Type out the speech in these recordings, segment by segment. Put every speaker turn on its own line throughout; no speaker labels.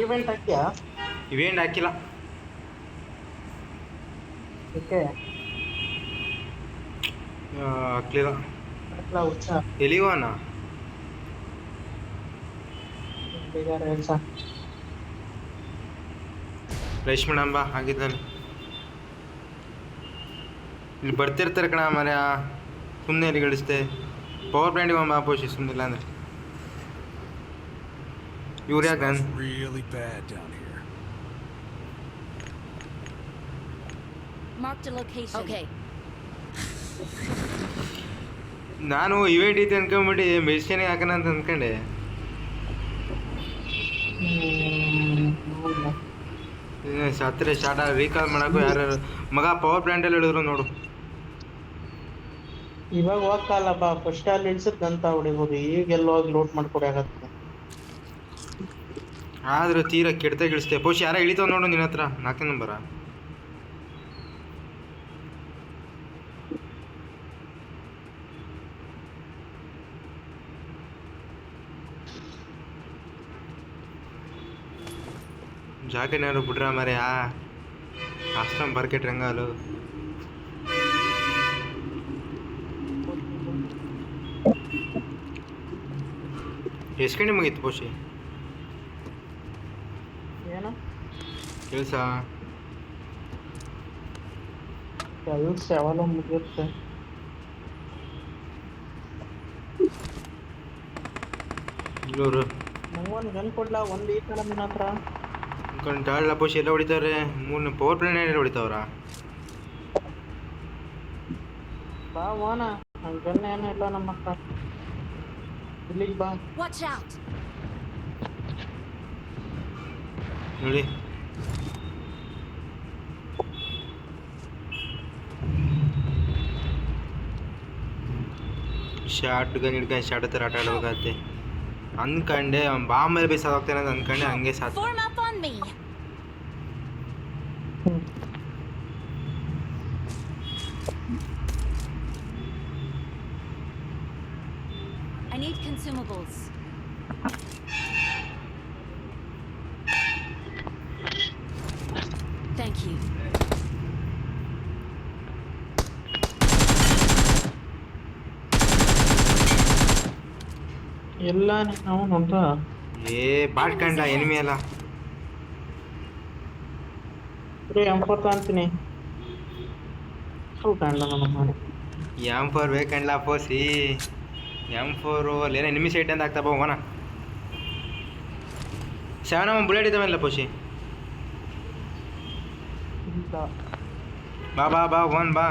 Event ಹಾಕ್ಯಾ?
ಇವೇನು ಹಾಕಿಲ್ಲ.
Okay.
ಹಾಕ್ಲಿಲ್ಲ.
ಹಾಕ್ಲಾ ಹುಚ್ಚ?
ಎಲ್ಲಿಗೋಣ?
ಬೇಗಾರ ಹೇಳ್ಸ.
ರೇಷ್ಮಣಂಬ ಆಗಿದ್ದಾನೆ. ಇಲ್ಲಿ ಬರ್ತಿರ್ತಾರೆ ಕಣ ಮರ, ಸುಮ್ಮನೆ ಇಲ್ಲಿ ಗಳಿಸ್ತೆ. ಪವರ್ ಪ್ಲಾಂಟಿಗೆ ಒಂದು ಆಪೋಷಿ ಸುಮ್ಮನಿಲ್ಲ ಅಂದರೆ ಇವ್ರು ಯಾಕೆ ನಾನು ಇವೆಂಟ್ ಐತೆ ಅನ್ಕೊಂಬಿಟ್ಟು ಮೆಡಿಸಿನಿಗೆ ಹಾಕೋಣ ಅಂತ ಅಂದ್ಕೊಂಡೆ. ಹತ್ತಿರ ಸ್ಟಾರ್ಟ್ ರೀಕಾಲ್ ಮಾಡೋಕ್ಕೂ ಯಾರು ಮಗ ಪವರ್ ಪ್ಲಾಂಟಲ್ಲಿ ಹೇಳಿದ್ರು ನೋಡು.
ಇವಾಗ ಹೋಗ್ತಾಲ್ಲಪ್ಪ, ಫಸ್ಟ್ ಅಲ್ಲಿ ಇಳ್ಸದ್ ಗಂತ ಹೊಡಿಬೋದು. ಈಗೆಲ್ಲ ಹೋಗಿ ಲೋಟ್ ಮಾಡ್ಕೊಡಿ ಆಗತ್ತೆ.
ಆದ್ರೆ ತೀರಾ ಕೆಡ್ತಾಗ ಇಳಿಸ್ತೆ. ಪೋಷ್ ಯಾರ ಇಳಿತಾವ ನೋಡು ನಿನ್ನ ಹತ್ರ 4 ನಂಬರ. ಜಾಗೇನಾರು ಬಿಡ್ರ ಮರೆ ಆಶ್ರಮ ಬರ್ಕೆಟ್ ರಂಗಾಲು ಎಷ್ಟು ಗಂಟೆ ಮುಗೀತು ಪೋಷಿ
ಏನು
ಕೆಲಸ?
ಕೆಲಸ ಯಾವಾಗ ಮುಗಿಯುತ್ತೆ?
ಇಲ್ಲೂರು
ನಂಗೊಂದು ಗನ್ ಕೊಡ್ಲಾ? ಒಂದು ಈ ಕಡೆ ನಿನ್ನ ಹತ್ರ
ಗಂಟಾಳ ಪೋಷಿ ಎಲ್ಲ ಹೊಡಿತಾರೆ. 3 ಪವರ್ ಪ್ಲಾಂಟ್ ಎಲ್ಲ ಹೊಡಿತಾವ್ರ.
ಬಾ ಓನ, ನನ್ನ ಗನ್ ಏನೂ ಇಲ್ಲ ನಮ್ಮ ಹತ್ರ. ಇಲ್ಲಿಗೆ ಬಾ.
ನೋಡಿ ಶಾರ್ಟ್ ಗನ್ ಹಿಡ್ಕೊಂಡು ಶಾರ್ಟ್ ಹತ್ರ ಆಟ ಆಡ್ಬೇಕಾಗತ್ತೆ ಅಂದ್ಕೊಂಡೆ. ಬಾಂಬ್ ಮೇಲೆ ಬೈ ಸಾಕಾಗ್ತಾನೆ ಅಂತ ಅಂದ್ಕೊಂಡೆ, ಹಂಗೆ ಸಾಕು.
I need consumables. Thank you.
ಎಲ್ಲ ನಾವು ಅಂತ
ಬಾಟ್ಕಂಡ ಎನಿಮಿ ಅಲ್ಲ.
M4 ಅಂತೀನಿ. ಕಂಡ ನಮ್ಮ
M4 ಬೇಕಂಡ್ಲ ಪೋಸಿ. M4 ಅಲ್ಲಿ ಏನೋ ಎನಿಮಿ ಸೈಡ್ ಅಂತ ಆಗ್ತಾ ಹೋಗೋಣ. 7 ಬುಲೆಟ್ ಇದ್ದಾವೆಲ್ಲ ಪೋಷಿ. ಬಾ ಬಾ ಬಾ ಒನ್ ಬಾ.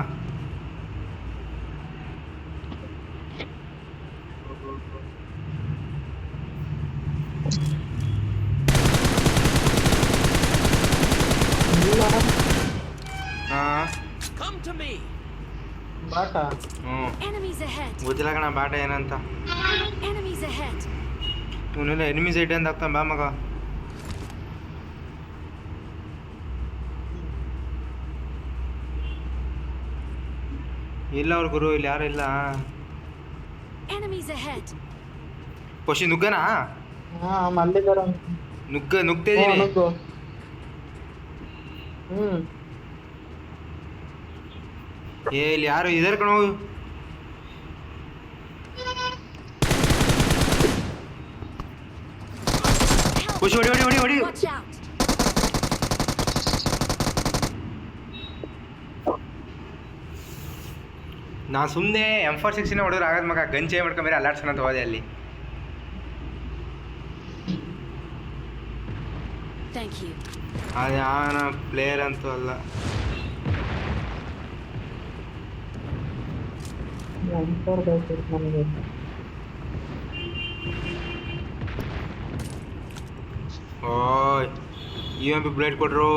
ಬಾಟಾ?
ಗೊತ್ತಿಲ್ಲ ಕಣ ಬಾಟ ಏನಂತ. ಇವನೆಲ್ಲ ಎನಿಮಿ ಸೈಡ್ ಅಂತ ಆಗ್ತಾನೆ. ಬಾ ಮಗ. ಇಲ್ಲ ಅವ್ರ ಗುರು, ಇಲ್ಲಿ ಯಾರು ಇಲ್ಲ. ಪೋಷಿ ನುಗ್ಗನಾ? ನುಗ್ತಿದ್ದೀನಿ. ಇಲ್ಲಿ ಯಾರು ಇದರ ಕಣ. ಪುಷ್ ಹೊಡಿ ಹೊಡಿ ಹೊಡಿ ಹೊಡಿ. ನಾ ಸುಮ್ಮನೆ M4 6 ಹೊಡೆದ್ರೆ ಆಗದ ಮಗ. ಗನ್ ಚೇಂಜ್ ಮಾಡ್ಕೊಂಬೇರೆ ಅಲ್ಲಾಡ್ಸೋಣ ಅಂತ ಹೋದೆ ಅಲ್ಲಿ. ಅದು ಯಾವನ ಪ್ಲೇಯರ್ ಅಂತೂ ಅಲ್ಲ. ಓಯ್ UMP ಬ್ಲೇಡ್ ಕೊಟ್ರು.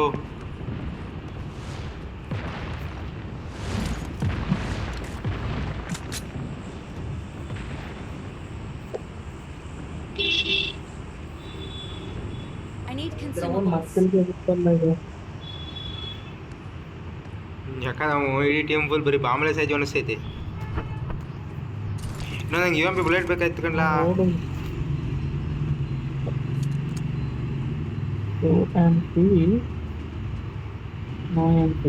ಯಾಕಂದ್ರೆ ನಾವು ಇಡೀ ಟೀಮ್ ಫುಲ್ ಬರೀ ಬಾಂಬಳೆ ಸೈಜ್ ಅನಿಸ್ತೈತಿ. ಇನ್ನೂ ನಂಗೆ UMP ಬುಲೆಟ್ ಬೇಕಾಯ್ತು ಕಣ್ಲ.
MP, no MP.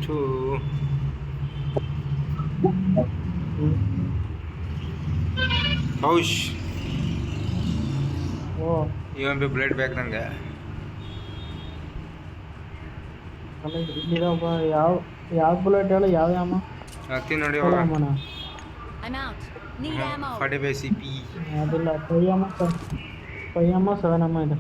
ಚೂ ಹೌಶ್
ಓ
UMP ಬ್ಲೇಡ್ ಬೇಕು ನನಗೆ.
ಇಲ್ಲಿರಪ್ಪ ಯಾವ ಬುಲೆಟ್ ಹೇಳು ಯಾವ ಅಮ್ಮ
ಹಾಕ್ತೀನಿ ನೋಡಿ
ಹೇಳು
ಇವಾಗ.
ಅಮ್ಮನ
I'm out. Need ammo.
45 CP.
ಅದಿಲ್ಲ 5 ಅಮ್ಮ 7 ಅಮ್ಮ ಇದೆ.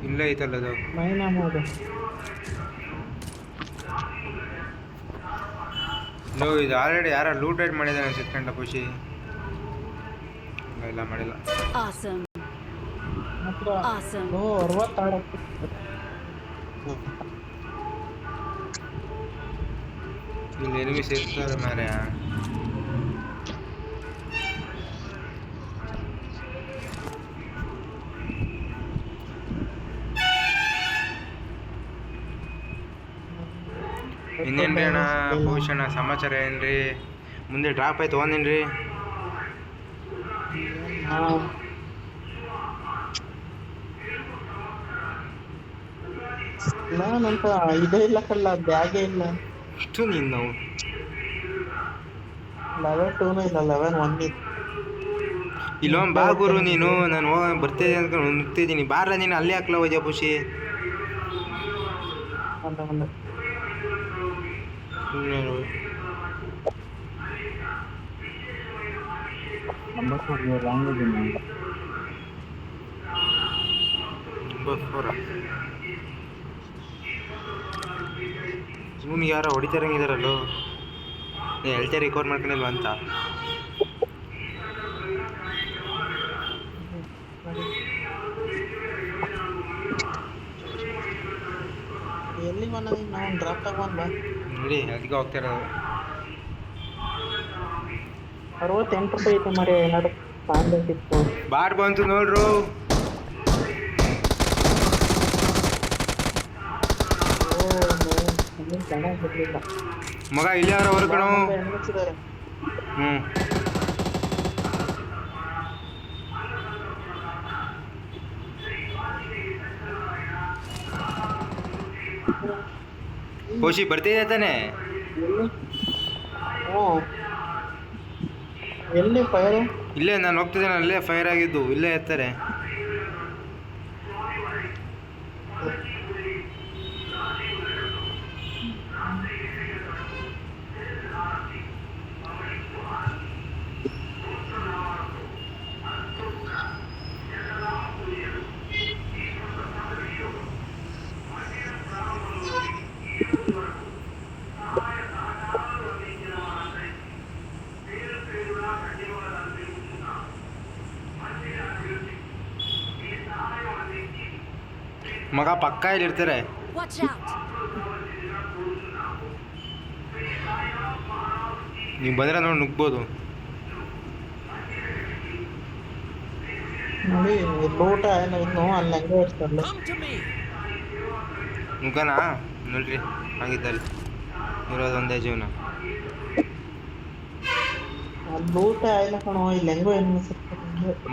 ಇಲ್ಲೇ ಐತಲ್ಲ ಅದು.
9 ಅಮ್ಮ ಇದೆ.
ನೋ ಇದು ಆಲ್ರೆಡಿ ಯಾರ ಲೂಟ್ ರೈಡ್ ಮಾಡಿದಾನೆ ಅನ್ಸುತ್ತೆ ಖುಷಿ. ಇಲ್ಲ ಮಾಡಿಲ್ಲ.
Awesome.
ಮಾತ್ರ
Awesome.
66
ಇಲ್ಲಿ ಎನಿಮೀಸ್ ಇರ್ತಾರೆ ಮಾರ್ರೆ. ಇನ್ನೇನ್ರಿ ಅಣ್ಣ ಭೂಷಣ ಸಮಾಚಾರ ಏನ್ರಿ? ಮುಂದೆ ಡ್ರಾಪ್ ಆಯ್ತು ಒಂದೇನ್ರಿ?
ನಾನಂತ ಇದೇ ಇಲ್ಲ ಕಲ್ಲ ಬ್ಯಾಗೇ ಇಲ್ಲ.
ಅಷ್ಟು ನೀನು ನಾವು
11 ಇಲ್ಲ 11 ಇದೆ.
ಇಲ್ಲೊಂದು ಬಾ ಗುರು ನೀನು. ನಾನು ಬರ್ತಿದ್ದೆ ಅನ್ಕೊಂಡು ನುಗ್ತಿದ್ದೀನಿ. ಬಾರ ನೀನು ಅಲ್ಲೇ ಹಾಕ್ಲ ಹೋದ್ಯಾ ಖುಷಿ.
ಒಂದು
ಇವನು ಯಾರೋ ಹೊಡಿತಾರಂಗಿದಾರಲ್ಲೋ. ಹೇಳ್ತೇ ರಿಕಾರ್ಡ್ ಮಾಡ್ಕೊಂಡಿಲ್ವ ಅಂತ.
ಎಲ್ಲಿ ಬಂದ ನಾವು ಡ್ರಾಪ್ ತಗೊಂಡ್ ಬಾ.
ನೋಡಿ ಅದಕ್ಕೆ ಹೋಗ್ತಾ ಇರೋದು.
68 ರೂಪಾಯಿ ಐತೆ ಮರಿ ಏನಾದ್ರು ತಾಂಬೇಕಿತ್ತು.
ಬಾಟ್ ಬಂತು ನೋಡ್ರು.
ಚೆನ್ನಾಗಿ ಬಿಡ್ಲಿಲ್ಲ
ಮಗ ಇಲ್ಲಿ ಯಾರೋ ಹೊರಕಣೋ. ಹ್ಞೂ ಖುಷಿ ಬರ್ತಿದೆ ತಾನೆ?
ಎಲ್ಲಿ ಫೈರ್?
ಇಲ್ಲೇ ನಾನು ಹೋಗ್ತಿದ್ದೇನೆ, ಅಲ್ಲೇ ಫೈರ್ ಆಗಿದ್ದು. ಇಲ್ಲೇ ಇರ್ತಾರೆ. ಮಗ ಪಕ್ಕ ಇಲ್ಲಿ ಇರ್ತಾರೆ.
Watch out.
ನೀವು ಬಂದರೆ ನೋಡಿ ನುಗ್ಬೋದು.
ನೋಡಿ ಲೂಟ ಇನ್ನು ಅಲ್ಲಿ ಹಂಗೆ ಇರ್ತಾರಲ್ಲ.
ನುಗ್ಗನ ನೋಡ್ರಿ ಹಾಗಿದ್ದಲ್ಲಿ ಇರೋದು ಒಂದೇ ಜೀವನ.
ಲೂಟ ಇಲ್ಲ ಕಣೋ, ಇಲ್ಲಿ ಹೆಂಗೋ ಏನು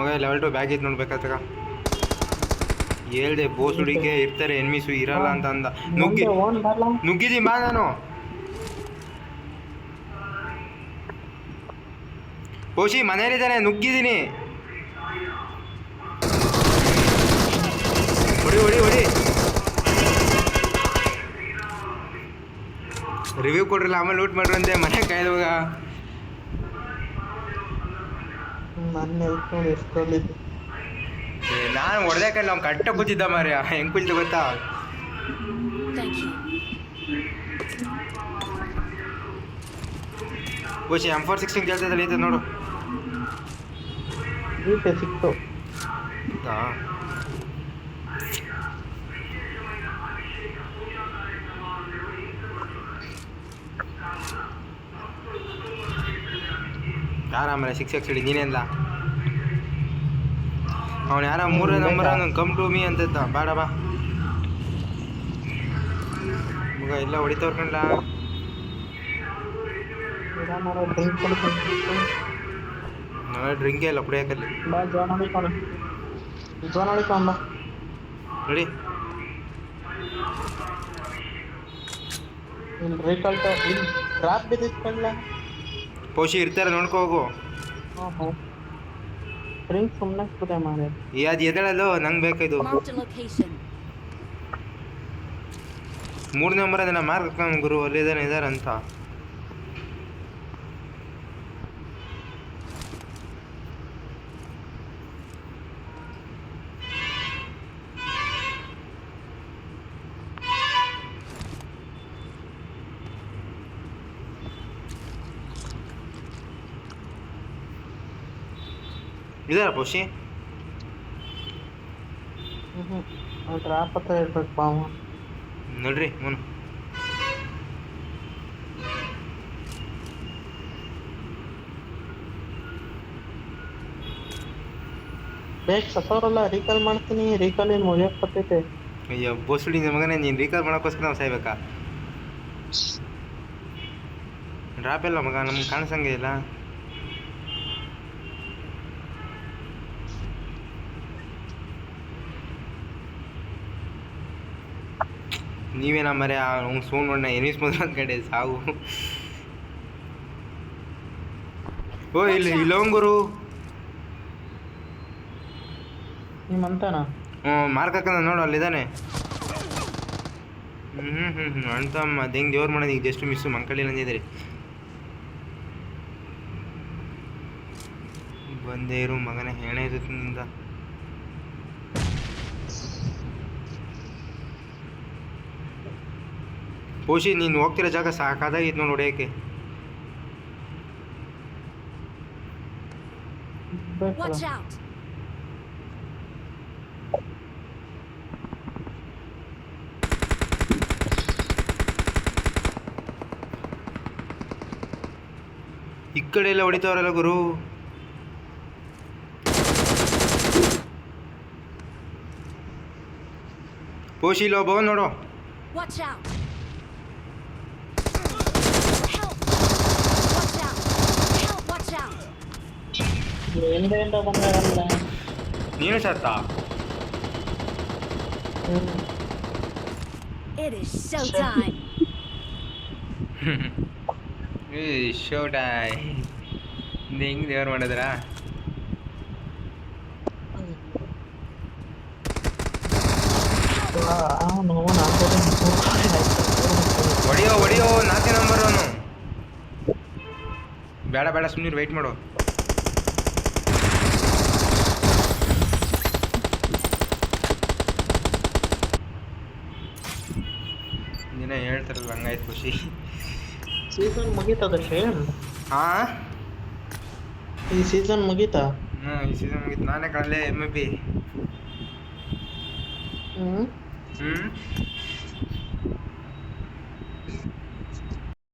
ಮಗ ಲೆವೆಲ್ 2 ಬ್ಯಾಗ್ ಇದ್ದು ನೋಡ್ಬೇಕಾಗ್ತಗ. ಹೇಳ್ದೆ ಬೋಸ್ ಹುಡುಗಿಗೆ ಇರ್ತಾರೆ ಎನ್ಮಿಸು ಇರಲ್ಲ ಅಂತ ಅಂದ. ನುಗ್ಗಿದ್ದೀನಿ ಬಾ ನಾನು. ಕೋಶಿ ಮನೇಲಿದ್ದಾನೆ, ನುಗ್ಗಿದ್ದೀನಿ. ಹೊಡಿ ಹೊಡಿ ಹೊಡಿ. ರಿವ್ಯೂ ಕೊಡ್ರಲ್ಲ ಆಮೇಲೆ ಲೂಟ್ ಮಾಡ್ರಂತೆ ಮನೆ ಕಾಯ್ದವಾಗ.
ನನ್ನ ಹೇಳ್ಕೊಂಡು ಎಷ್ಟೊಳ್ಳಿದ್ದು
ನಾನು ಹೊಡೆದಕ್ಕಲ್ಲ ಅವ್ನು ಕಟ್ಟ ಕೂತಿದ್ದ ಮಾರ್ಯ. ಹೆಂಗೆ ಕೂತಿದ್ದ ಗೊತ್ತಾ?
Thank you.
ಕೋಶಿ M416 ಕೇಳ್ತಿದ್ದಲ್ಲ ಇದು ನೋಡು.
ಜೀಪೆ ಸಿಕ್ತು.
ಯಾರ ಆಮೇಲೆ 6x ಹಿಡಿ ನೀನೆಲ್ಲ. ಅವನು ಯಾರ 3ನೇ ನಂಬರ್ ಅವನು ಕಮ್ ಟು ಮೀ ಅಂತ ಬೇಡ ಬಾ ಮಗ. ಎಲ್ಲ ಹೊಡಿತವ್ರ ಕಣ್ಲ. ನಾನು ಡ್ರಿಂಕೇ ಇಲ್ಲ ಕುಡಿಯೋಕಲ್ಲಿ.
ಬಾ ಜೋನ್ ಹೊಡಿಕೋಣ, ಜೋನ್ ಹೊಡಿಕೊಂಡ್ ಬಾ.
ನೋಡಿ
ಇಲ್ಲಿ ರಿಕಲ್ಟ ಇಲ್ಲಿ ಡ್ರಾಪ್ ಬಿದ್ದಿತ್ತಲ್ಲ.
ಪೋಷಿ ಇರ್ತಾರೆ ನೋಡ್ಕೋ ಹೋಗು.
ಹ್ಞೂ ಡ್ರಿಂಕ್ ಸುಮ್ಮನೆ ಕುದೆ ಮಾರೆ.
ಅದು ಎದಳಲ್ಲೋ ನಂಗೆ ಬೇಕಾಯ್ತು.
Marked a location.
3 ನಂಬರ್ ಅದನ್ನ ಮಾರ್ಕ್ ಗುರು ಅಲ್ಲಿದ್ದಾನೆ ಇದಾರೆ ಅಂತ. ಇದಾರ ಪೋಷಿ
ಡ್ರಾಪ್ ಹತ್ರ ಇರ್ಬೇಕು ಬಾವ.
ನೋಡ್ರಿ ಅವನು
ಬೇಗ ಸತ್ತವ್ರಲ್ಲ ರೀಕಾಲ್ ಮಾಡ್ತೀನಿ. ರೀಕಾಲ್ ಏನು ಮುಗಿಯಕ್ಕೆ ಬರ್ತೈತೆ.
ಅಯ್ಯೋ ಬೋಸ್ಡಿ ಮಗನೇ, ನೀನು ರೀಕಾಲ್ ಮಾಡೋಕ್ಕೋಸ್ಕರ ನಾವು ಸಾಯ್ಬೇಕಾ? ಡ್ರಾಪ್ ಇಲ್ಲ ಮಗ, ನಮ್ಗೆ ಕಾಣಿಸಂಗೆ ಇಲ್ಲ. ನೀವೇನ ಮರೆ ಅವ್ನು ಸೋನ್ ನೋಡ ಎನಿಸ್ ಮೊದಲು ಅಂದ್ಕಂಡೆ ಸಾವು. ಓ ಇಲ್ಲಿ ಇಲ್ಲೋಂಗುರು
ನಿಮ್ಮಂತಾನ
ಮಾರ್ಕ್ ಹಾಕಂದ ನೋಡು ಅಲ್ಲಿದ್ದಾನೆ. ಅಣ್ತಮ್ಮ ಅದು ಹೆಂಗೆ ದೇವ್ರು ಮಾಡೋದು ಈಗ ಜಸ್ಟ್ ಮಿಸ್ಸು ಮಂಕಳಿ ಅಂದಿದ್ರಿ. ಬಂದೇ ಇರು ಮಗನೇ, ಹೆಣೆ ಇರುತ್ತೆ ನಿಂದ. ಪೋಷಿ ನೀನು ಹೋಗ್ತಿರೋ ಜಾಗ ಸಾಕಾದಾಗಿತ್ತು ನೋಡಿ ಹೊಡೆಯೋಕ್ಕೆ.
Watch out.
ಈ ಕಡೆ ಎಲ್ಲ ಹೊಡಿತಾವ್ರಲ್ಲ ಗುರು. ಪೋಷಿ ಇಲ್ಲ ಒಬ್ಬ ನೋಡು.
Watch out. Help. Watch out. Help. Watch out.
ಎಲ್ಲಿಂದ ಬಂದಾರಲ್ಲ.
ನೀನು ಸತ್ತ.
It is showtime.
ಶೋ ಡಾಯ್ ಹೆಂಗೆ ದೇವ್ರು ಮಾಡಿದ್ರ. ಹೊಡಿಯೋ ಹೊಡಿಯೋ 4ನೇ ನಂಬರ್ ಅವನು. ಬೇಡ ಬೇಡ ಸುಮ್ಮನೆ ವೆಯ್ಟ್ ಮಾಡು. ದಿನ ಹೇಳ್ತಾರಲ್ಲ ಹಂಗಾಯ್ತು ಖುಷಿ.
ಸೀಸನ್ ಮುಗೀತದ ಶೇಮ್.
ಹಾಂ
ಈ ಸೀಸನ್ ಮುಗೀತಾ?
ಈ ಸೀಸನ್ ಮುಗೀತು. ನಾನೇ ಕಡಲೆ MVP.
ಹ್ಞೂ
ಹ್ಞೂ